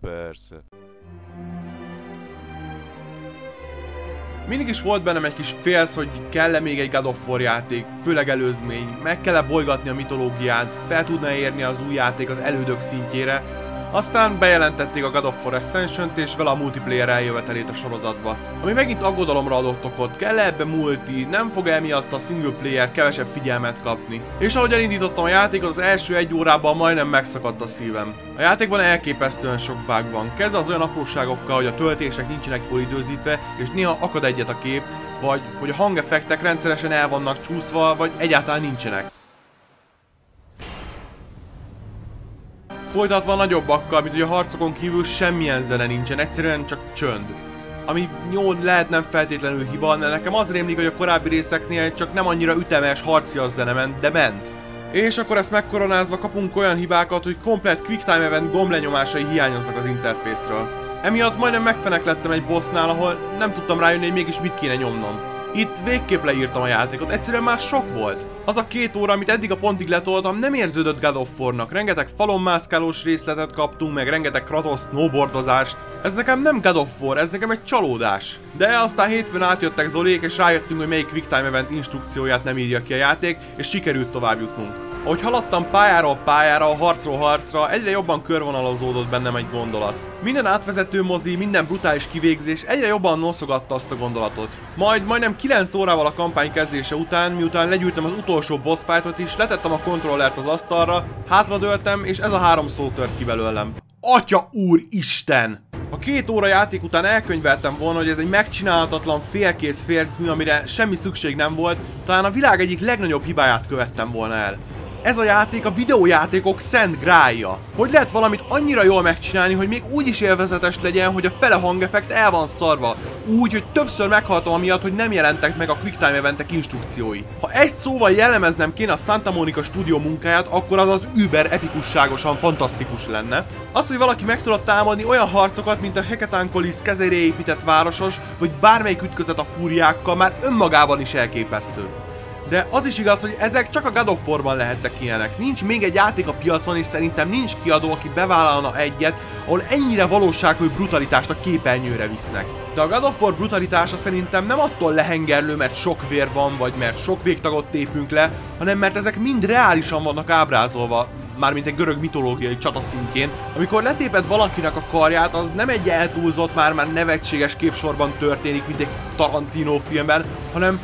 persze. Mindig is volt bennem egy kis félsz, hogy kell-e még egy God of War játék, főleg előzmény, meg kell-e bolygatni a mitológiát, fel tudna érni az új játék az elődök szintjére. Aztán bejelentették a God of War Ascension-t és vele a multiplayer eljövetelét a sorozatba. Ami megint aggodalomra adott okot, kell -e ebbe multi, nem fog emiatt a single player kevesebb figyelmet kapni. És ahogy elindítottam a játékot, az első 1 órában majdnem megszakadt a szívem. A játékban elképesztően sok bug van, kezdve az olyan apróságokkal, hogy a töltések nincsenek jól időzítve, és néha akad egyet a kép, vagy hogy a hangeffektek rendszeresen el vannak csúszva, vagy egyáltalán nincsenek. Folytatva a nagyobbakkal, mint hogy a harcokon kívül semmilyen zene nincsen, egyszerűen csak csönd. Ami jó, lehet nem feltétlenül hiba, de nekem az rémlik, hogy a korábbi részeknél csak nem annyira ütemes, harcias zene ment, de ment. És akkor ezt megkoronázva kapunk olyan hibákat, hogy komplett quicktime event gomblenyomásai hiányoznak az interfészről. Emiatt majdnem megfeneklettem egy bossnál, ahol nem tudtam rájönni, hogy mégis mit kéne nyomnom. Itt végképp leírtam a játékot, egyszerűen már sok volt. Az a 2 óra, amit eddig a pontig letoltam, nem érződött God of War-nak. Rengeteg falon mászkálós részletet kaptunk, meg rengeteg Kratos snowboardozást. Ez nekem nem God of War, ez nekem egy csalódás. De aztán hétfőn átjöttek Zolék, és rájöttünk, hogy melyik quicktime event instrukcióját nem írja ki a játék, és sikerült tovább jutnunk. Ahogy haladtam pályáról pályára, harcról harcra, egyre jobban körvonalazódott bennem egy gondolat. Minden átvezető mozi, minden brutális kivégzés egyre jobban noszogatta azt a gondolatot. Majd majdnem 9 órával a kampány kezdése után, miután legyűrtem az utolsó boss fightot is, letettem a kontrollert az asztalra, hátradőltem, és ez a 3 szó tört ki belőlem. Atya úristen! A 2 óra játék után elkönyveltem volna, hogy ez egy megcsinálhatatlan, félkész fércmű, amire semmi szükség nem volt, talán a világ egyik legnagyobb hibáját követtem volna el. Ez a játék a videójátékok szent grálja. Hogy lehet valamit annyira jól megcsinálni, hogy még úgy is élvezetes legyen, hogy a fele hangeffekt el van szarva. Úgy, hogy többször meghaltam amiatt, hogy nem jelentek meg a quicktime eventek instrukciói. Ha egy szóval jellemeznem kéne a Santa Monica stúdió munkáját, akkor az az über epikusságosan fantasztikus lenne. Az, hogy valaki meg tudott támadni olyan harcokat, mint a Hecatonchires kezére épített városos, vagy bármelyik ütközet a fúriákkal, már önmagában is elképesztő. De az is igaz, hogy ezek csak a God of War-ban lehettek ilyenek. Nincs még egy játék a piacon, és szerintem nincs kiadó, aki bevállalna egyet, ahol ennyire valóságos brutalitást a képernyőre visznek. De a God of War brutalitása szerintem nem attól lehengerlő, mert sok vér van, vagy mert sok végtagot tépünk le, hanem mert ezek mind reálisan vannak ábrázolva, mármint egy görög mitológiai csata szintjén. Amikor letéped valakinek a karját, az nem egy eltúlzott, már nevetséges képsorban történik, mint egy Tarantino filmben, hanem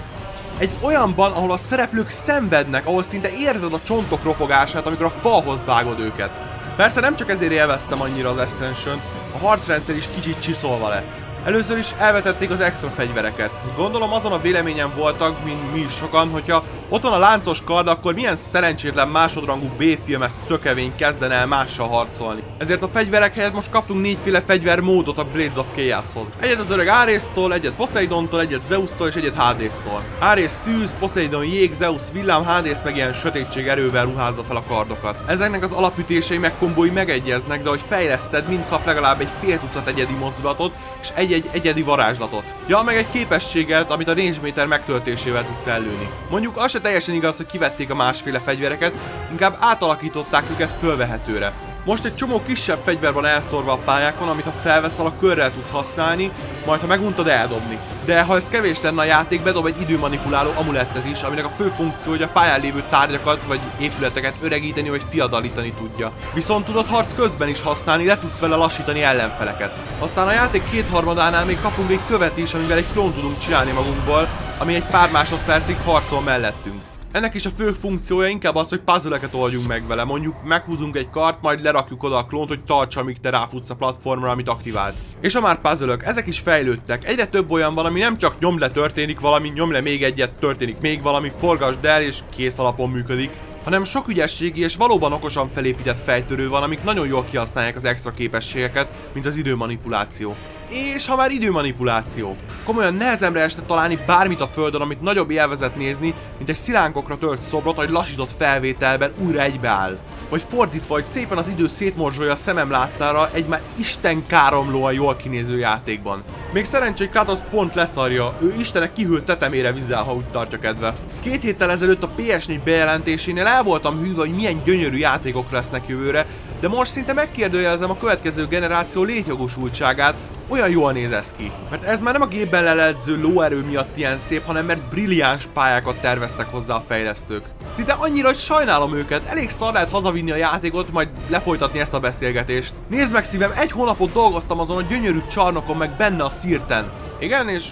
egy olyanban, ahol a szereplők szenvednek, ahol szinte érzed a csontok ropogását, amikor a falhoz vágod őket. Persze nem csak ezért élveztem annyira az Ascension, a harcrendszer is kicsit csiszolva lett. Először is elvetették az extra fegyvereket. Gondolom azon a véleményen voltak, mint mi is sokan, hogyha ott van a láncos kard, akkor milyen szerencsétlen másodrangú B-filmes szökevény kezdene el mással harcolni. Ezért a fegyverek helyett most kaptunk 4 féle fegyvermódot a Blades of Chaoshoz. Egyet az öreg Ares-tól, egyet Poseidontól, egyet Zeus-tól és egyet Hades-tól. Ares tűz, Poseidon jég, Zeus villám, Hades meg ilyen sötétség erővel ruházza fel a kardokat. Ezeknek az alapütései meg kombói megegyeznek, de hogy fejleszted, mind kap legalább egy fél tucat egyedi mozdulatot, és egy egyedi varázslatot. Ja, meg egy képességet, amit a range meter megtöltésével tudsz ellőni. Mondjuk az se teljesen igaz, hogy kivették a másféle fegyvereket, inkább átalakították őket fölvehetőre. Most egy csomó kisebb fegyver van elszórva a pályákon, amit ha felveszel, a körrel tudsz használni, majd ha meguntad, eldobni. De ha ez kevés lenne, a játék bedob egy időmanipuláló amulettet is, aminek a fő funkció, hogy a pályán lévő tárgyakat vagy épületeket öregíteni vagy fiadalítani tudja. Viszont tudod harc közben is használni, le tudsz vele lassítani ellenfeleket. Aztán a játék kétharmadánál még kapunk egy követ is, amivel egy klón tudunk csinálni magunkból, ami egy pár másodpercig harcol mellettünk. Ennek is a fő funkciója inkább az, hogy puzzle-eket oldjunk meg vele. Mondjuk meghúzunk egy kart, majd lerakjuk oda a klónt, hogy tartsa, amíg te ráfutsz a platformra, amit aktivált. És a már puzzle-ök, ezek is fejlődtek. Egyre több olyan van, ami nem csak nyomd le történik valami, nyomd le még egyet, történik még valami, forgasd el és kész alapon működik, hanem sok ügyességi és valóban okosan felépített fejtörő van, amik nagyon jól kihasználják az extra képességeket, mint az időmanipuláció. És ha már időmanipuláció. Komolyan nehezemre esne találni bármit a földön, amit nagyobb élvezet nézni, mint egy szilánkokra tört szobrot, vagy lassított felvételben újra egybeáll. Vagy fordítva, hogy szépen az idő szétmorzsolja a szemem láttára egy már istenkáromlóan jól kinéző játékban. Még szerencsé, hogy Kratos pont leszarja, ő istenek kihűlt tetemére vizel, ha úgy tartja kedve. 2 héttel ezelőtt a PS4 bejelentésénél el voltam hűlve, hogy milyen gyönyörű játékok lesznek jövőre, de most szinte megkérdőjelezem a következő generáció létjogosultságát, olyan jól néz ez ki. Mert ez már nem a gépben leledző lóerő miatt ilyen szép, hanem mert brilliáns pályákat terveztek hozzá a fejlesztők. Szinte annyira, hogy sajnálom őket, elég szar lehet hazavinni a játékot, majd lefolytatni ezt a beszélgetést. Nézd meg szívem, 1 hónapot dolgoztam azon a gyönyörű csarnokon, meg benne a szirten. Igen, és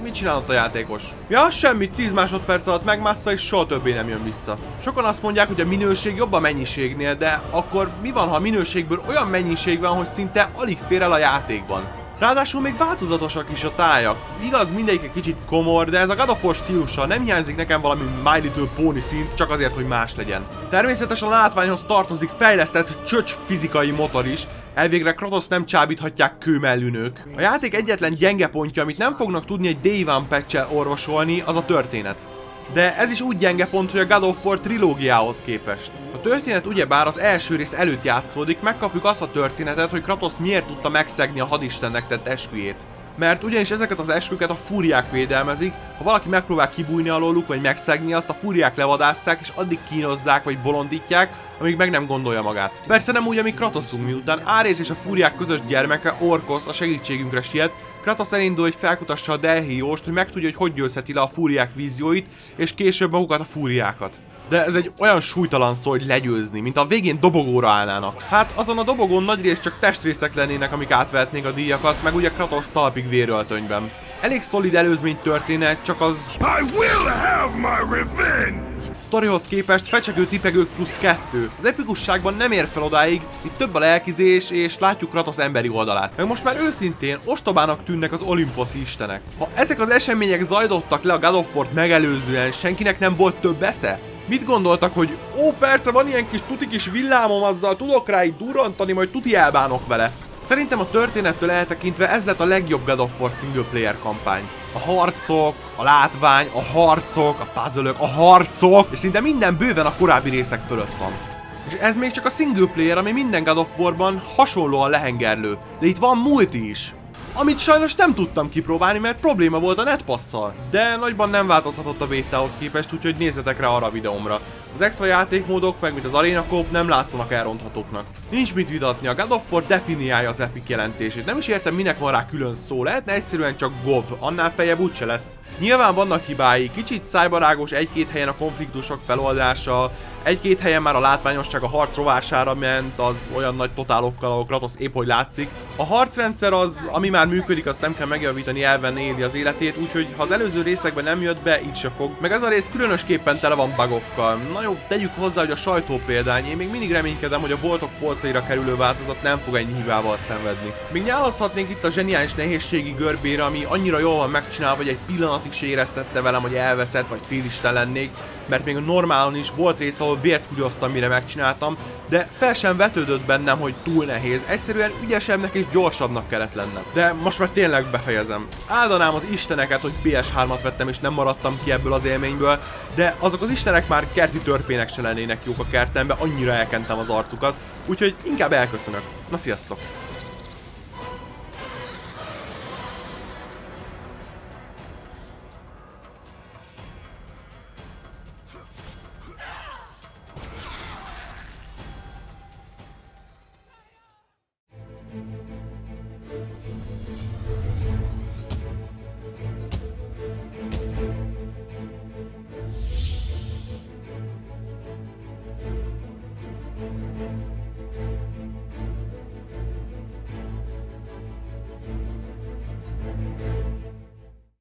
mit csinálott a játékos? Ja, semmit, 10 másodperc alatt megmássza, és soha többé nem jön vissza. Sokan azt mondják, hogy a minőség jobb a mennyiségnél, de akkor mi van, ha a minőségből olyan mennyiség van, hogy szinte alig fér el a játékban? Ráadásul még változatosak is a tájak. Igaz, mindegyik egy kicsit komor, de ez a God of War stílusa, nem hiányzik nekem valami My Little Pony szint, csak azért, hogy más legyen. Természetesen a látványhoz tartozik fejlesztett csöcs fizikai motor is, elvégre Kratos nem csábíthatják kőmellű nők. A játék egyetlen gyenge pontja, amit nem fognak tudni egy Day One patch-el orvosolni, az a történet. De ez is úgy gyenge pont, hogy a God of War trilógiához képest. A történet ugyebár az első rész előtt játszódik, megkapjuk azt a történetet, hogy Kratos miért tudta megszegni a hadistennek tett esküjét. Mert ugyanis ezeket az esküket a fúriák védelmezik, ha valaki megpróbál kibújni alóluk vagy megszegni, azt a fúriák levadásszák és addig kínozzák vagy bolondítják, amíg meg nem gondolja magát. Persze nem úgy, amíg Kratosunk, miután Ares és a fúriák közös gyermeke, Orkosz a segítségünkre siet, Kratos elindul, hogy felkutassa a Delhióst, hogy megtudja, hogy győzheti le a fúriák vízióit, és később magukat a fúriákat. De ez egy olyan súlytalan szó, hogy legyőzni, mint a végén dobogóra állnának. Hát azon a dobogón nagyrészt csak testrészek lennének, amik átvehetnék a díjakat, meg ugye Kratos talpig véröltönyben. Elég szolid előzmény történet, csak az... I will have my revenge! Sztorihoz képest fecsegő tipegők plusz 2. Az epikusságban nem ér fel odáig, itt több a lelkizés, és látjuk Kratos emberi oldalát. Meg most már őszintén ostobának tűnnek az olimposzi istenek. Ha ezek az események zajlottak le a God of War-t megelőzően, senkinek nem volt több esze? Mit gondoltak, hogy ó, persze van ilyen kis tuti kis villámom, azzal tudok rá így durrantani, majd tuti elbánok vele. Szerintem a történettől eltekintve ez lett a legjobb God of War single player kampány. A harcok, a látvány, a harcok, a puzzle-ök, a harcok, és szinte minden bőven a korábbi részek fölött van. És ez még csak a single player, ami minden God of War-ban hasonlóan lehengerlő, de itt van multi is. Amit sajnos nem tudtam kipróbálni, mert probléma volt a netpasszal. De nagyban nem változhatott a bétához képest, úgyhogy nézzetek rá arra a videómra. Az extra játékmódok, meg mint az Arena Coop nem látszanak elronthatóknak. Nincs mit vitatni, a God of War definiálja az Epic jelentését. Nem is értem, minek van rá külön szó, lehetne egyszerűen csak GOV, annál feljebb úgyse lesz. Nyilván vannak hibái, kicsit szájbarágos egy-két helyen a konfliktusok feloldása, egy-két helyen már a látványosság a harc rovására ment, az olyan nagy totálokkal, ahol Kratos épp hogy látszik. A harcrendszer az, ami már működik, azt nem kell megjavítani, elvenni éli az életét, úgyhogy ha az előző részekben nem jött be, így se fog. Meg ez a rész különösképpen tele van bugokkal. Na jó, tegyük hozzá, hogy a sajtó példány, én még mindig reménykedem, hogy a boltok polcaira kerülő változat nem fog ennyi hibával szenvedni. Még nyálathatnénk itt a zseniális nehézségi görbére, ami annyira jól van megcsinálva, hogy egy pillanatig se éreztette velem, hogy elveszett vagy félisten lennék, mert még a normálon is volt rész, ahol vért húgyoztam, mire megcsináltam, de fel sem vetődött bennem, hogy túl nehéz, egyszerűen ügyesebbnek és gyorsabbnak kellett lennem. De most már tényleg befejezem. Áldanám az isteneket, hogy PS3-at vettem és nem maradtam ki ebből az élményből, de azok az istenek már kerti törpének se lennének jók a kertembe, annyira elkentem az arcukat, úgyhogy inkább elköszönök. Na sziasztok!